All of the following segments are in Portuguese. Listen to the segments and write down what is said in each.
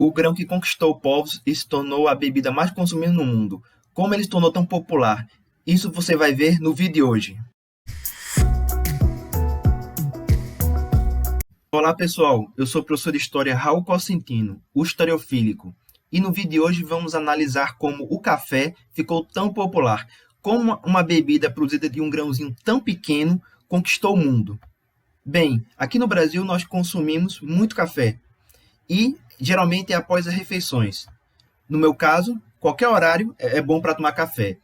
O grão que conquistou povos e se tornou a bebida mais consumida no mundo. Como ele se tornou tão popular? Isso você vai ver no vídeo de hoje. Olá pessoal, eu sou o professor de História Raul Cosentino, o historiofílico. E no vídeo de hoje vamos analisar como o café ficou tão popular, como uma bebida produzida de um grãozinho tão pequeno conquistou o mundo. Bem, aqui no Brasil nós consumimos muito café, e geralmente é após as refeições. No meu caso, qualquer horário é bom para tomar café,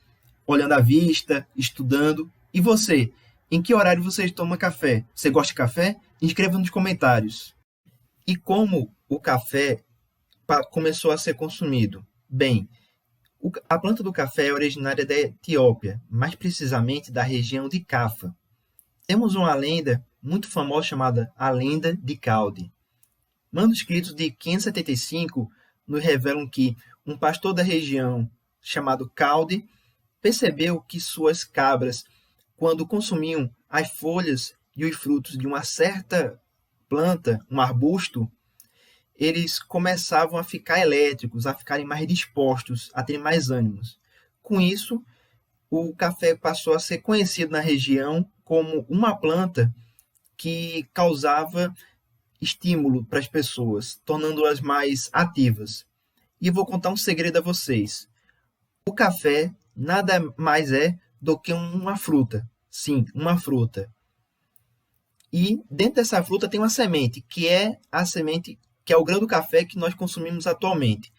olhando a vista, estudando. E você? Em que horário você toma café? Você gosta de café? Inscreva nos comentários. E como o café começou a ser consumido? Bem, a planta do café é originária da Etiópia, mais precisamente da região de Cafa. Temos uma lenda muito famosa chamada a Lenda de Calde. Manuscritos de 575 nos revelam que um pastor da região, chamado Calde, percebeu que suas cabras, quando consumiam as folhas e os frutos de uma certa planta, um arbusto, eles começavam a ficar elétricos, a ficarem mais dispostos, a terem mais ânimos. Com isso, o café passou a ser conhecido na região como uma planta que causava estímulo para as pessoas, tornando-as mais ativas. E eu vou contar um segredo a vocês. O café nada mais é do que uma fruta. Sim, uma fruta. E dentro dessa fruta tem uma semente, que é a semente, que é o grão do café que nós consumimos atualmente.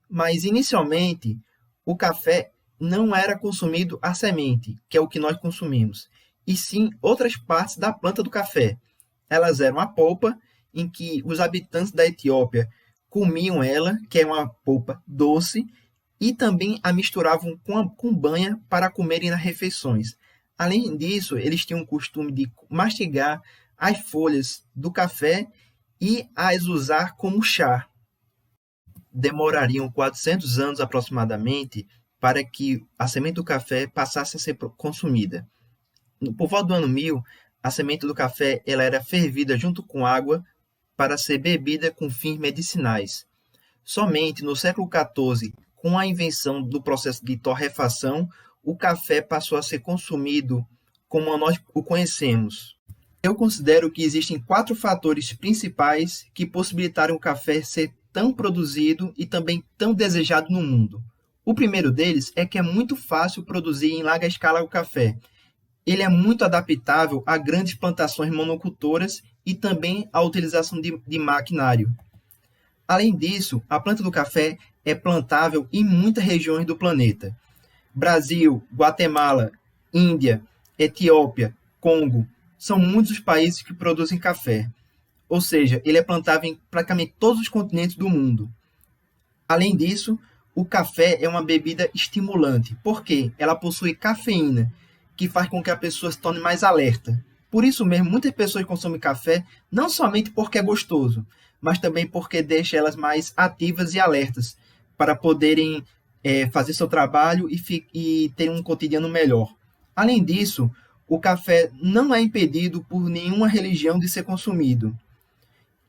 Mas inicialmente, o café não era consumido a semente, que é o que nós consumimos, e sim outras partes da planta do café. Elas eram a polpa, em que os habitantes da Etiópia comiam ela, que é uma polpa doce, e também a misturavam com banha para comerem nas refeições. Além disso, eles tinham o costume de mastigar as folhas do café e as usar como chá. Demorariam 400 anos aproximadamente para que a semente do café passasse a ser consumida. Por volta do ano 1000, a semente do café ela era fervida junto com água para ser bebida com fins medicinais. Somente no século XIV, com a invenção do processo de torrefação, o café passou a ser consumido como nós o conhecemos. Eu considero que existem 4 fatores principais que possibilitaram o café ser tão produzido e também tão desejado no mundo. O primeiro deles é que é muito fácil produzir em larga escala o café. Ele é muito adaptável a grandes plantações monocultoras e também à utilização de maquinário. Além disso, a planta do café é plantável em muitas regiões do planeta. Brasil, Guatemala, Índia, Etiópia, Congo, são muitos os países que produzem café. Ou seja, ele é plantável em praticamente todos os continentes do mundo. Além disso, o café é uma bebida estimulante, porque ela possui cafeína, que faz com que a pessoa se torne mais alerta. Por isso mesmo, muitas pessoas consomem café não somente porque é gostoso, mas também porque deixa elas mais ativas e alertas, para poderem fazer seu trabalho e ter um cotidiano melhor. Além disso, o café não é impedido por nenhuma religião de ser consumido.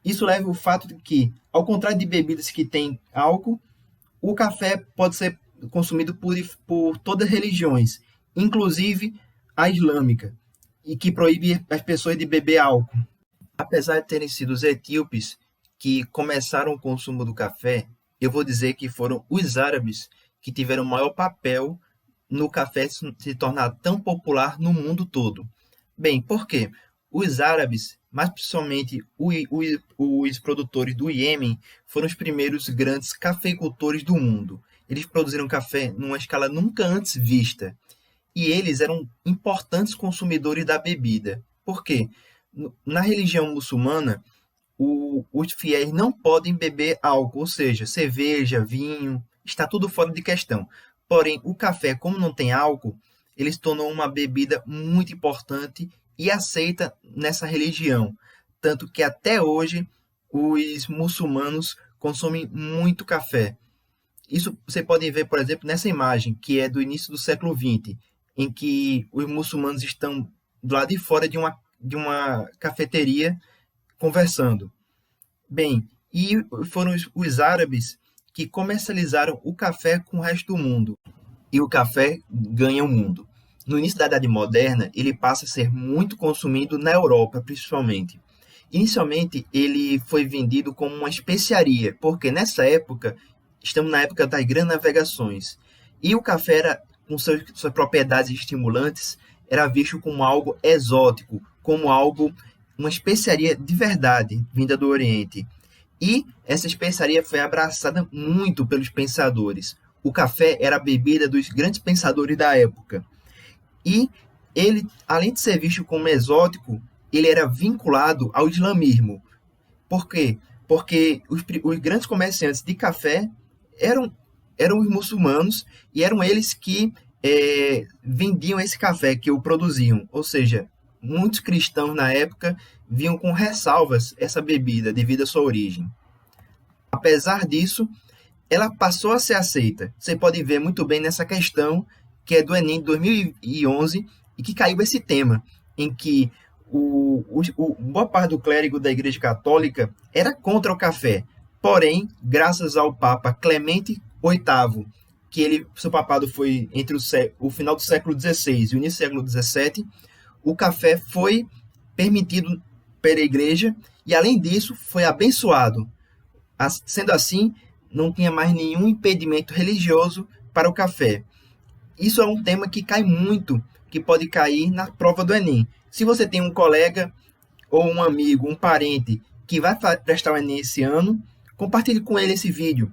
Isso leva ao fato de que, ao contrário de bebidas que têm álcool, o café pode ser consumido por todas as religiões, inclusive a islâmica, e que proíbe as pessoas de beber álcool. Apesar de terem sido os etíopes que começaram o consumo do café, eu vou dizer que foram os árabes que tiveram o maior papel no café se tornar tão popular no mundo todo. Bem, por quê? Os árabes, mas principalmente os produtores do Iêmen, foram os primeiros grandes cafeicultores do mundo. Eles produziram café numa escala nunca antes vista. E eles eram importantes consumidores da bebida. Por quê? Na religião muçulmana, os fiéis não podem beber álcool, ou seja, cerveja, vinho, está tudo fora de questão. Porém, o café, como não tem álcool, ele se tornou uma bebida muito importante e aceita nessa religião. Tanto que até hoje os muçulmanos consomem muito café. Isso você pode ver, por exemplo, nessa imagem, que é do início do século XX, em que os muçulmanos estão do lado de fora de uma cafeteria conversando. Bem, e foram os árabes que comercializaram o café com o resto do mundo. E o café ganha o mundo. No início da Idade Moderna, ele passa a ser muito consumido na Europa, principalmente. Inicialmente, ele foi vendido como uma especiaria, porque nessa época, estamos na época das grandes navegações, e o café, com suas propriedades estimulantes, era visto como algo exótico, como algo, uma especiaria de verdade, vinda do Oriente. E essa especiaria foi abraçada muito pelos pensadores. O café era a bebida dos grandes pensadores da época. E ele, além de ser visto como exótico, ele era vinculado ao islamismo. Por quê? Porque os grandes comerciantes de café eram os muçulmanos e eram eles que vendiam esse café, que o produziam. Ou seja, muitos cristãos na época viam com ressalvas essa bebida devido à sua origem. Apesar disso, ela passou a ser aceita. Você pode ver muito bem nessa questão que é do Enem de 2011 e que caiu esse tema, em que boa parte do clérigo da Igreja Católica era contra o café. Porém, graças ao Papa Clemente VIII, que seu papado foi entre o final do século XVI e o início do século XVII, o café foi permitido pela Igreja e, além disso, foi abençoado. Sendo assim, não tinha mais nenhum impedimento religioso para o café. Isso é um tema que cai muito, que pode cair na prova do Enem. Se você tem um colega ou um amigo, um parente que vai prestar o Enem esse ano, compartilhe com ele esse vídeo.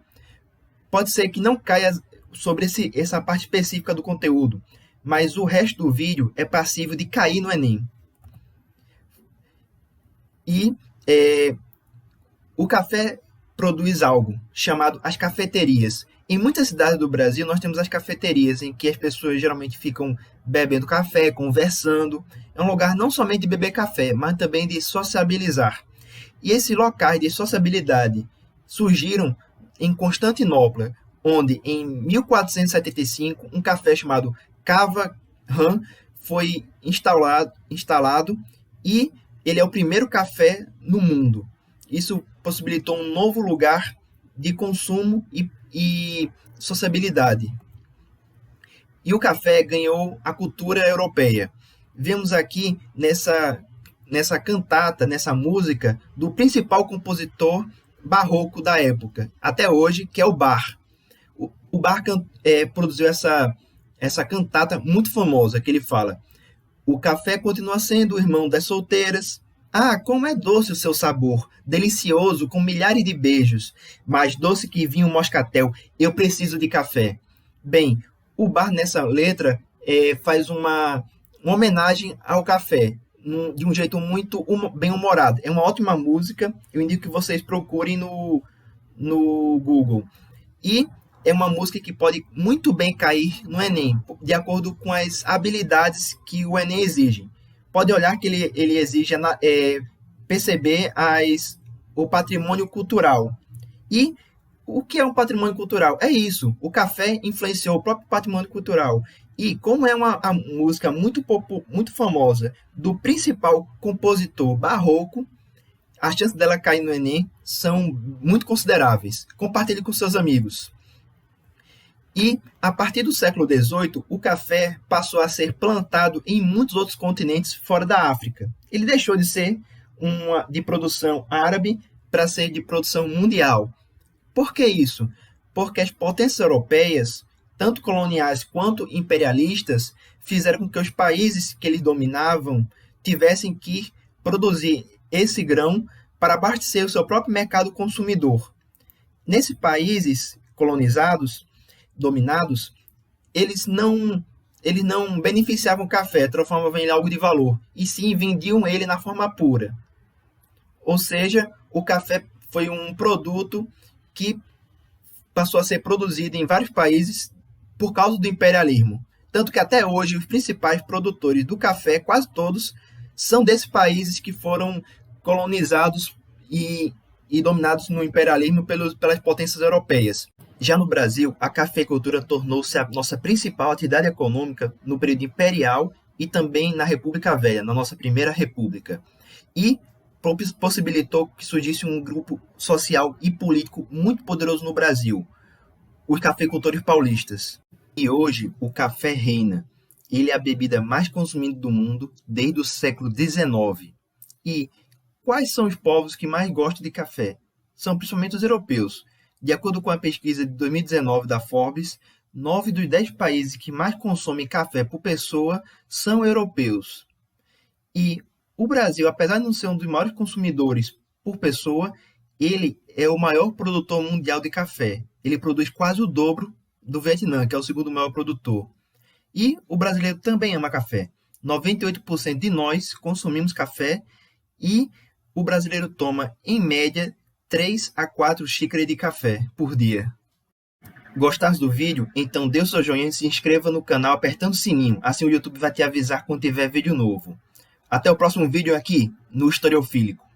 Pode ser que não caia sobre essa parte específica do conteúdo, mas o resto do vídeo é passível de cair no Enem. E o café produz algo chamado as cafeterias. Em muitas cidades do Brasil, nós temos as cafeterias, em que as pessoas geralmente ficam bebendo café, conversando. É um lugar não somente de beber café, mas também de sociabilizar. E esses locais de sociabilidade surgiram em Constantinopla, onde em 1475 um café chamado Cava Han foi instalado e ele é o primeiro café no mundo. Isso possibilitou um novo lugar de consumo e sociabilidade. E o café ganhou a cultura europeia. Vemos aqui nessa cantata, nessa música, do principal compositor barroco da época, até hoje, que é o Bach. O Bach produziu essa cantata muito famosa, que ele fala: o café continua sendo o irmão das solteiras. Ah, como é doce o seu sabor, delicioso, com milhares de beijos, mais doce que vinho moscatel, eu preciso de café. Bem, o Bach nessa letra faz uma homenagem ao café, de um jeito muito bem-humorado. É uma ótima música, eu indico que vocês procurem no Google. E é uma música que pode muito bem cair no Enem, de acordo com as habilidades que o Enem exige. Pode olhar que ele exige perceber o patrimônio cultural. E o que é um patrimônio cultural? É isso, o café influenciou o próprio patrimônio cultural. E como é uma música muito famosa do principal compositor barroco, as chances dela cair no Enem são muito consideráveis. Compartilhe com seus amigos. E, a partir do século XVIII, o café passou a ser plantado em muitos outros continentes fora da África. Ele deixou de ser de produção árabe para ser de produção mundial. Por que isso? Porque as potências europeias, tanto coloniais quanto imperialistas, fizeram com que os países que eles dominavam tivessem que produzir esse grão para abastecer o seu próprio mercado consumidor. Nesses países colonizados, dominados, eles não beneficiavam o café, transformavam ele em algo de valor, e sim vendiam ele na forma pura. Ou seja, o café foi um produto que passou a ser produzido em vários países por causa do imperialismo. Tanto que até hoje os principais produtores do café, quase todos, são desses países que foram colonizados e dominados no imperialismo pelas potências europeias. Já no Brasil, a cafeicultura tornou-se a nossa principal atividade econômica no período imperial e também na República Velha, na nossa primeira república. E possibilitou que surgisse um grupo social e político muito poderoso no Brasil, os cafeicultores paulistas. E hoje o café reina. Ele é a bebida mais consumida do mundo desde o século XIX. E quais são os povos que mais gostam de café? São principalmente os europeus. De acordo com a pesquisa de 2019 da Forbes, 9 dos 10 países que mais consomem café por pessoa são europeus. E o Brasil, apesar de não ser um dos maiores consumidores por pessoa, ele é o maior produtor mundial de café. Ele produz quase o dobro do Vietnã, que é o segundo maior produtor. E o brasileiro também ama café. 98% de nós consumimos café e o brasileiro toma, em média, 3 a 4 xícaras de café por dia. Gostasse do vídeo? Então dê o seu joinha e se inscreva no canal apertando o sininho. Assim o YouTube vai te avisar quando tiver vídeo novo. Até o próximo vídeo aqui no Historiofílico.